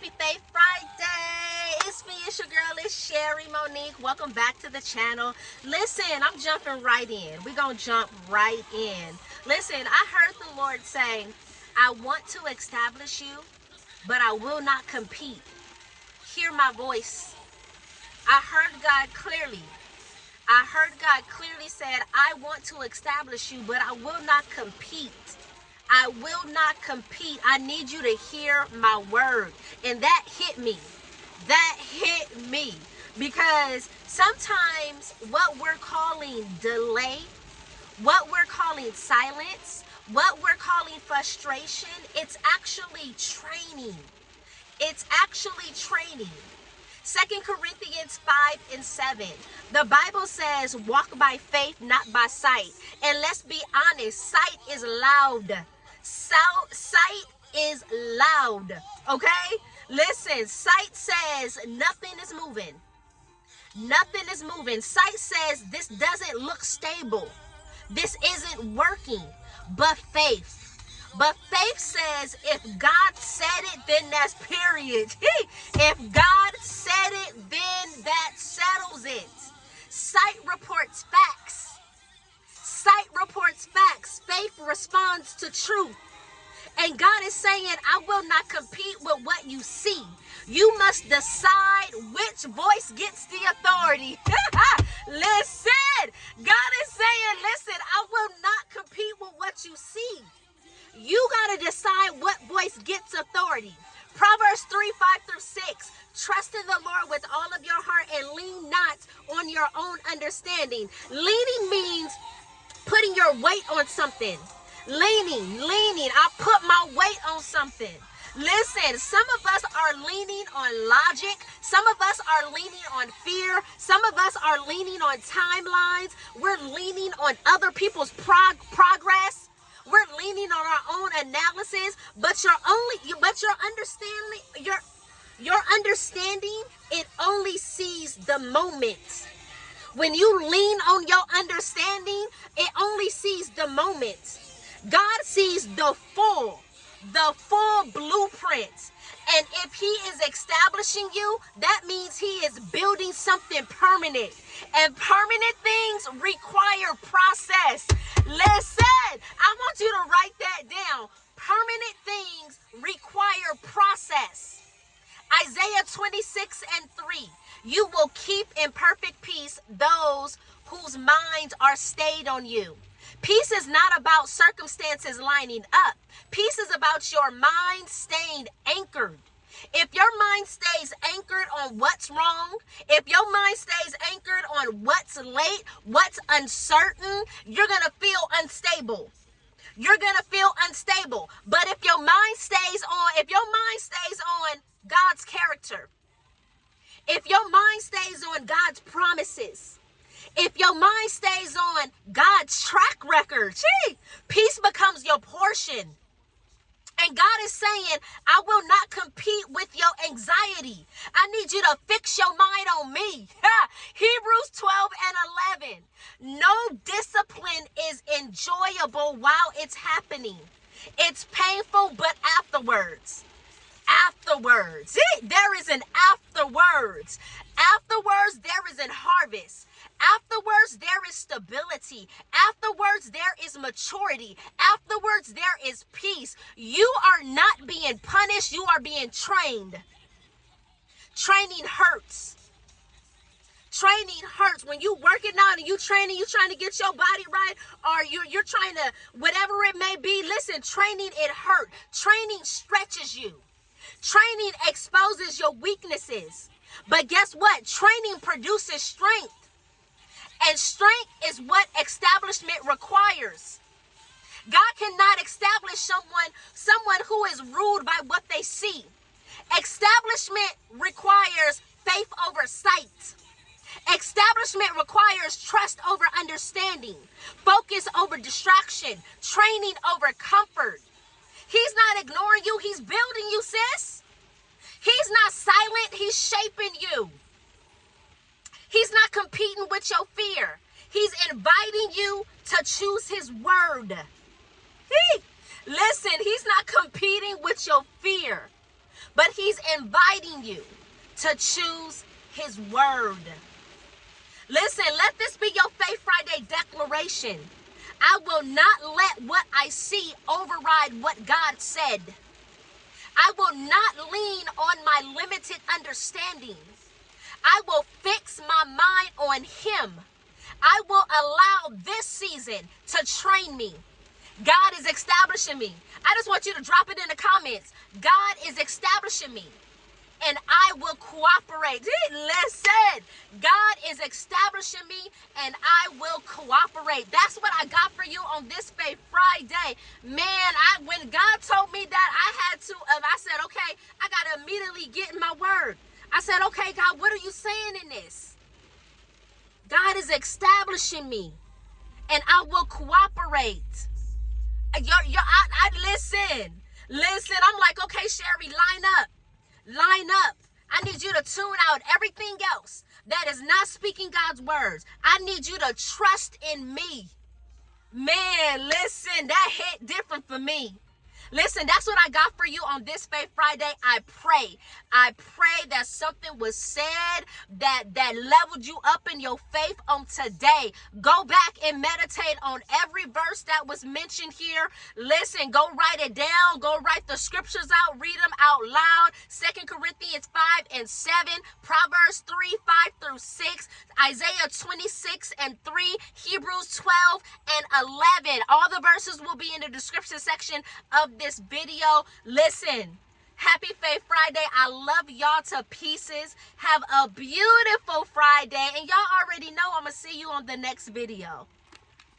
Happy Faith Friday. It's me, it's your girl, it's Sherry Monique. Welcome back to the channel. Listen, I'm jumping right in. We're going to jump right in. Listen, I heard the Lord say, I want to establish you, but I will not compete. Hear my voice. I heard God clearly. I heard God clearly said, I want to establish you, but I will not compete. I will not compete. I need you to hear my word. And that hit me. That hit me. Because sometimes what we're calling delay, what we're calling silence, what we're calling frustration, it's actually training. It's actually training. 2 Corinthians 5:7. The Bible says, walk by faith, not by sight. And let's be honest, sight is loud. Sight is loud. Okay? Listen, sight says nothing is moving. Nothing is moving. Sight says this doesn't look stable. This isn't working. But faith. But faith says if God said it, then that's period. If God said it, then that settles it. Sight reports facts. Sight reports facts. Faith responds to truth. And God is saying, I will not compete with what you see. You must decide which voice gets the authority. Listen, God is saying, listen, I will not compete with what you see. You got to decide what voice gets authority. Proverbs 3:5-6. Trust in the Lord with all of your heart and lean not on your own understanding. Leaning means putting your weight on something. Leaning. I put my weight on something. Listen, some of us are leaning on logic. Some of us are leaning on fear. Some of us are leaning on timelines. We're leaning on other people's progress. We're leaning on our own analysis, but your understanding, it only sees the moment. When you lean on your understanding, it only sees the moment. God sees the full blueprint. And if he is establishing you, that means he is building something permanent. And permanent things require process. Listen, I want you to write that down. Permanent things require process. Isaiah 26:3. You will keep in perfect peace those whose minds are stayed on you. Peace is not about circumstances lining up. Peace is about your mind staying anchored. If your mind stays anchored on what's wrong, if your mind stays anchored on what's late, what's uncertain, you're going to feel unstable. You're going to feel unstable. But if your mind stays on God's character, if your mind stays on God's promises, if your mind stays on God's track record, peace becomes your portion. And God is saying, I will not compete with your anxiety. I need you to fix your mind on me. Hebrews 12:11. No discipline is enjoyable while it's happening. It's painful, but afterwards. There is an afterwards. Afterwards, there is an harvest. Afterwards, there is stability. Afterwards, there is maturity. Afterwards, there is peace. You are not being punished. You are being trained. Training hurts. Training hurts. When you working out and you trying to get your body right, or you're trying to, whatever it may be, listen, training, it hurt. Training stretches you. Training exposes your weaknesses. But guess what? Training produces strength. And strength is what establishment requires. God cannot establish someone who is ruled by what they see. Establishment requires faith over sight. Establishment requires trust over understanding, focus over distraction, training over comfort. He's not ignoring you. He's building you, sis. He's not silent. He's shaping you. He's not competing with your fear. He's inviting you to choose his word. Listen, he's not competing with your fear. but he's inviting you to choose his word. Listen, let this be your Faith Friday declaration. I will not let what I see override what God said. I will not lean on my limited understanding. I will fix my mind on him. I will allow this season to train me. God is establishing me. I just want you to drop it in the comments. God is establishing me, and I will cooperate. Listen, God is establishing me, and I will cooperate. That's what I got for you on this Faith Friday. Man, when God told me that, I said, okay, I got to immediately get in my word. I said, okay, God, what are you saying in this? God is establishing me, and I will cooperate. Listen, I'm like, okay, Sherry, line up. I need you to tune out everything else that is not speaking God's words. I need you to trust in me. Man, listen, that hit different for me. Listen, that's what I got for you on this Faith Friday. I pray that something was said that leveled you up in your faith on today. Go back and meditate on every verse that was mentioned here. Listen, go write it down. Go write the scriptures out. Read them out loud. 2 Corinthians 5 and 7, Proverbs 3, 5 through 6, Isaiah 26 and 3, Hebrews 12 and 11. All the verses will be in the description section of this video. Listen, happy Faith Friday. I love y'all to pieces. Have a beautiful Friday, and y'all already know I'm gonna see you on the next video.